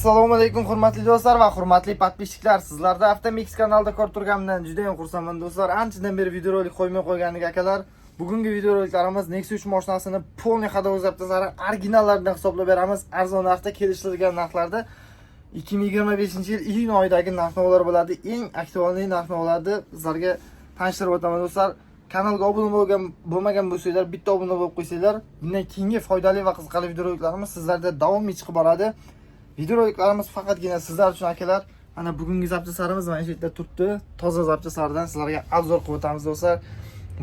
Assalomu alaykum hurmatli do'stlar va hurmatli podpисчиклар. Sizlarda Avtomix kanalida ko'rib turganimdan juda ham xursandman do'stlar. Anchadan beri videorolik qo'ymay qo'ygandik akalar. Bugungi videoroliklarimiz Nexus 3 mashinasini полный ходовой zapchastlari originallaridan hisoblab beramiz. Arzon narxda kelishtirilgan narxlarda 2025-yil iyun oyidagi narx-navolar bo'ladi. Eng aktual narx-navolarni sizlarga tanishtirib o'taman do'stlar. Kanalga obuna bo'lmagan bo'lsanglar, bitta obuna bo'lib qo'ysanglar, bundan keyingi foydali va qiziqarli videoroliklarimiz sizlarda davomiy chiqib boradi. Videoroliklarimiz faqatgina sizlar uchun akalar. Mana bugungi zapchaslarimiz mana shu yerda turibdi. Toza zapchaslardan sizlarga obzor qilib o'tamiz do'stlar.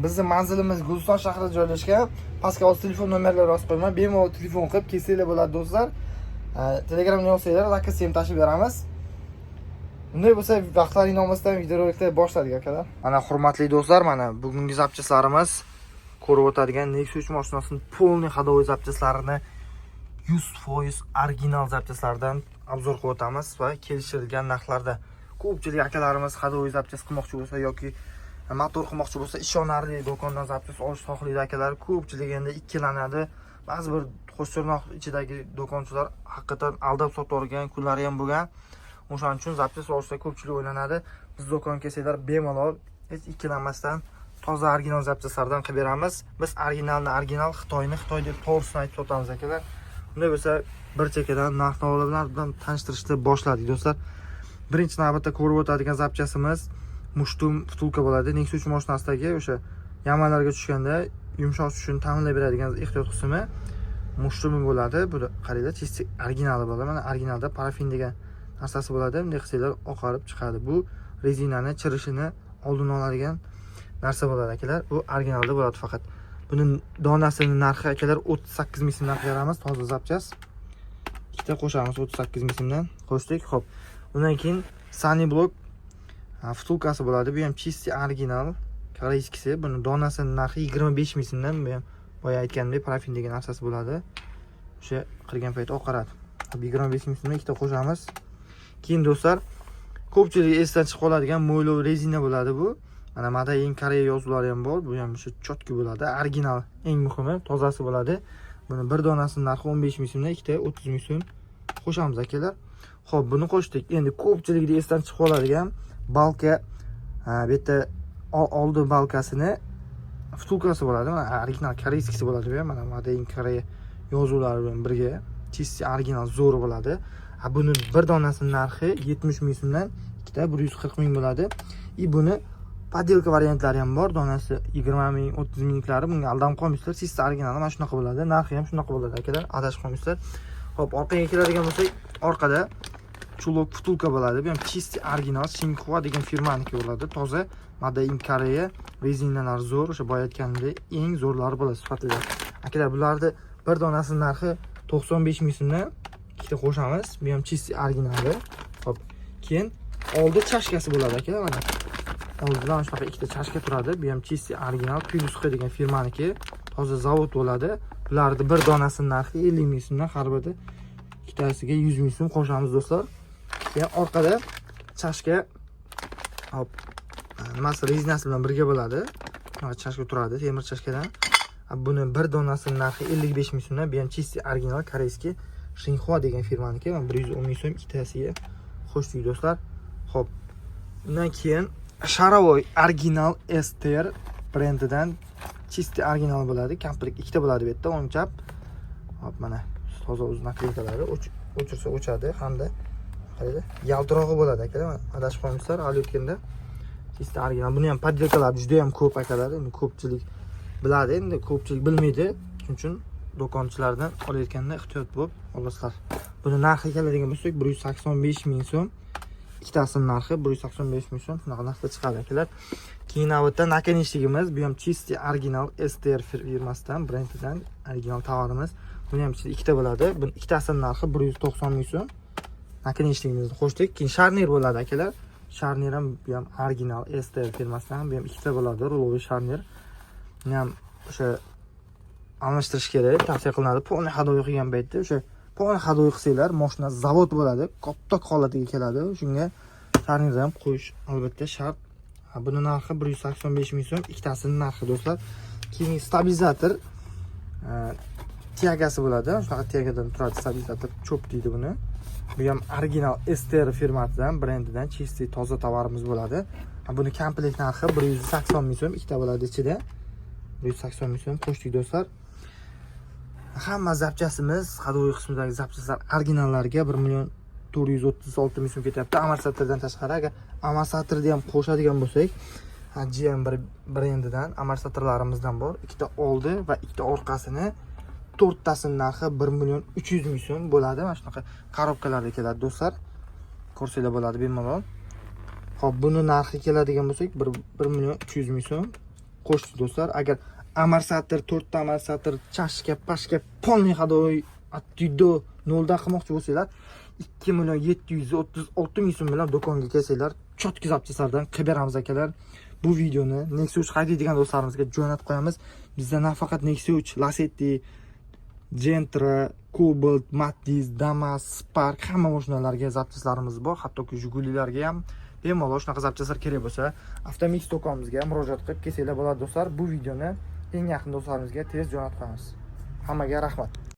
Bizning manzilimiz Guliston shahrida joylashgan. Pastga o'z telefon nomerlari yozib qo'yman. Bemalol telefon qilib kelsanglar bo'ladi do'stlar. Telegramdan yozsanglar, lokatsiya ham tashib beramiz. Bunday bo'lsa, vaqtlaring olmasdan videorolikni boshladik akalar. Mana hurmatli do'stlar, mana bugungi zapchaslarimiz ko'rib o'tadigan Nexus 3 mashinasining полный ходовой zapchaslarini 100% original zapchaslardan obzor qilib o'tamiz va kelishtirilgan narxlarda. Ko'pchilik akalarimiz ходовой zapchas qilmoqchi bo'lsa yoki motor qilmoqchi bo'lsa, ishonarli do'kondan zapchas olish xohlaydi akalar. Ko'pchilik endi ikkilanadi. Ba'zi bir Qo'shtirnoq ichidagi do'konchilar haqiqatan aldab sotib kunlari ham bo'lgan. O'shaning uchun zapchas olishda ko'pchilik o'ylanadi. Biz do'konga kelsanglar bemalol hech ikkilanmasdan toza original zapchaslardan qilib beramiz. Biz original Xitoyni Xitoy deb to'g'risini aytib sotamiz akalar. Bunday bo'lsa, bir chekkadan narx-navolar bilan tanishtirishni boshladik do'stlar. Birinchi navbatda ko'rib o'tadigan zapchasimiz mushtum vtulka bo'ladi. Nexus 3 mashinasidagi o'sha yamalarga tushganda yumshoq tushishini ta'minlab beradigan ehtiyot qismi mushtumi bo'ladi. Bu qaranglar, chisti originali bo'ladi. Mana originalda parafin degan narsasi bo'ladi. Bunday qilsanglar oqarib chiqadi. Bu rezinani chirishini oldini oladigan narsa bo'ladi akalar. Bu originalda bo'ladi faqat. Buning donasining narxi akalar 38 ming so'mdan beramiz. Toza zapchas. Ikkita qo'shamiz 38 ming so'mdan. Qo'shdik. Xo'p. Undan keyin Sunny Block vtulkasi bo'ladi. Bu ham chisti original koreyskisi. Buning donasining narxi 25 ming so'mdan. Bu ham boya aytganimdek parafin degan narsasi bo'ladi. O'sha qirgan payt oqaradi. 25 ming so'mdan ikkita qo'shamiz. Keyin do'stlar, ko'pchilik esdan chiqib qoladigan mo'ylov rezina bo'ladi bu. Mana Madain Koreya yozuvlari ham bor. Bu ham o'sha chotki bo'ladi. Original, eng muhimi tozasi bo'ladi. Buni bir donasining narxi 15 ming so'mdan, ikkita 30 ming so'm qo'shamiz akalar. Xo'p, buni qo'shdik. Endi ko'pchilikda esdan chiqib qoladigan balka, bu yerda oldi balkasini vtulkasi bo'ladi. Mana original koreyskisi bo'ladi bu ham. Mana Madain Koreya yozuvlari bilan birga chisti original zo'r bo'ladi. Buni bir donasining narxi 70 ming so'mdan, ikkita 140 ming bo'ladi. Buni podelka variantlari ham bor. Donasi 20 ming, 30 mingliklari. Bunga aldanib qolmaysizlar. Chisti original mana shunaqa bo'ladi. Narxi ham shunaqa bo'ladi akalar. Adashib qolmaysizlar. Xo'p, orqaga keladigan bo'lsak, orqada chulok vtulka bo'ladi. Bu ham chisti original Xinhua degan firmaniki bo'ladi. Toza Madain Koreya rezinalar zo'r. O'sha boya aytganimdek eng zo'rlari bo'ladi sifatida. Akalar, bularni bir donasining narxi 95 ming so'mdan ikkita qo'shamiz. Bu ham chisti originali. Xo'p, keyin oldi chashkasi bo'ladi akalar. Mana oldidan shunaqa ikkita chashka turadi. Bu ham chisti original Piluska degan firmaniki. Toza zavod bo'ladi. Bularning bir donasining narxi 50 ming so'mdan, har biri ikkitasiga 100 ming so'm qo'shamiz do'stlar. Keyin orqada chashka, hop, nimasi rezinasi bilan birga bo'ladi. Mana chashka turadi, temir chashkadan. Buni bir donasining narxi 55 ming so'mdan. Bu ham chisti original koreyski Xinhua degan firmaniki. Mana 110 ming so'm ikkitasiga qo'shdik do'stlar. Xo'p, undan keyin Sharovoy original Ester brendidan chisti original bo'ladi. Komplekt ikkita bo'ladi bu yerda, o'ng chap. Hop, mana toza o'z naklinkalari o'chirsa o'chadi hamda qaraydi, yaltirog'i bo'ladi akalar. Adashib qolmaysizlar, olayotganda chisti original. Buni ham podelkalar juda ham ko'p akalar. Endi ko'pchilik biladi, endi ko'pchilik bilmaydi. Shuning uchun do'konchilardan olayotganda ehtiyot bo'lib olasizlar. Buni narxi keladigan bo'lsak 185 ming so'm. Ikkitasining narxi 185 ming so'm. Shunaqa narxda chiqadi akalar. Keyin navbatda nakanishligimiz, bu ham chisti original Ester firmasidan, brendidan original tovarimiz. Buni ham ichida ikkita bo'ladi. Buni ikkitasining narxi 190 ming so'm. Nakanishligimizni qo'shdik. Keyin sharnir bo'ladi akalar. Sharnir ham bu ham original Ester firmasidan, bu ham ikkita bo'ladi, ruloviy sharnir. Buni ham o'sha almashtirish kerak, tavsiya qilinadi. Polni ходовой qilgan paytda o'sha polni ходовой qilsanglar, mashina zavod bo'ladi, katta holatiga keladi. Shunga sharnirni ham qo'yish albatta shart. Buni narxi 185 ming so'm, ikkitasining narxi do'stlar. Keyin stabilizator tiyagasi bo'ladi. Shunaqa tiyagadan turadi stabilizator, cho'p deydi buni. Bu ham original STR firmasidan, brendidan чистый toza tovarimiz bo'ladi. Buni komplekt narxi 180 ming so'm, ikkita bo'ladi ichida. 180 ming so'm qo'shdik do'stlar. Hamma zapchasimiz, hadovoy qismidagi zapchaslar originallariga 1 million 436 ming so'm ketyapti. Amorsatordan tashqari, agar amorsatorni ham qo'shadigan bo'lsak, GM1 brendidan amorsatorlarimizdan bor. Ikkita oldi va ikkita orqasini, to'rttasining narxi 1 million 300 ming so'm bo'ladi. Mana shunaqa korobkalarda keladi do'stlar. Ko'rsanglar bo'ladi bemalol. Xo'p, buni narxi keladigan bo'lsak, 1 million 300 ming so'm qo'shdik do'stlar. Agar amorsator, 4 ta amorsator, chashka, pashka, polniy hadovoy attido 0 dan qilmoqchi bo'lsanglar, 2 million 736 ming so'm bilan do'konga kelsanglar, chotki zapchaslardan qilib beramiz akalar. Bu videoni Nexia 3 haydaydigan do'stlarimizga jo'natib qo'yamiz. Bizda nafaqat Nexia 3, Lacetti, Gentra, Cobalt, Matiz, Damas, Spark hamma mashinalarga zapchaslarimiz bor. Hattoki Jigulilarga ham bemalol shunaqa zapchaslar kerak bo'lsa, Avtomix do'konimizga murojaat qilib kelsanglar bo'ladi do'stlar. Bu videoni eng yaqin do'stlarimizga tez jo'natib qo'yamiz. Hammaga rahmat.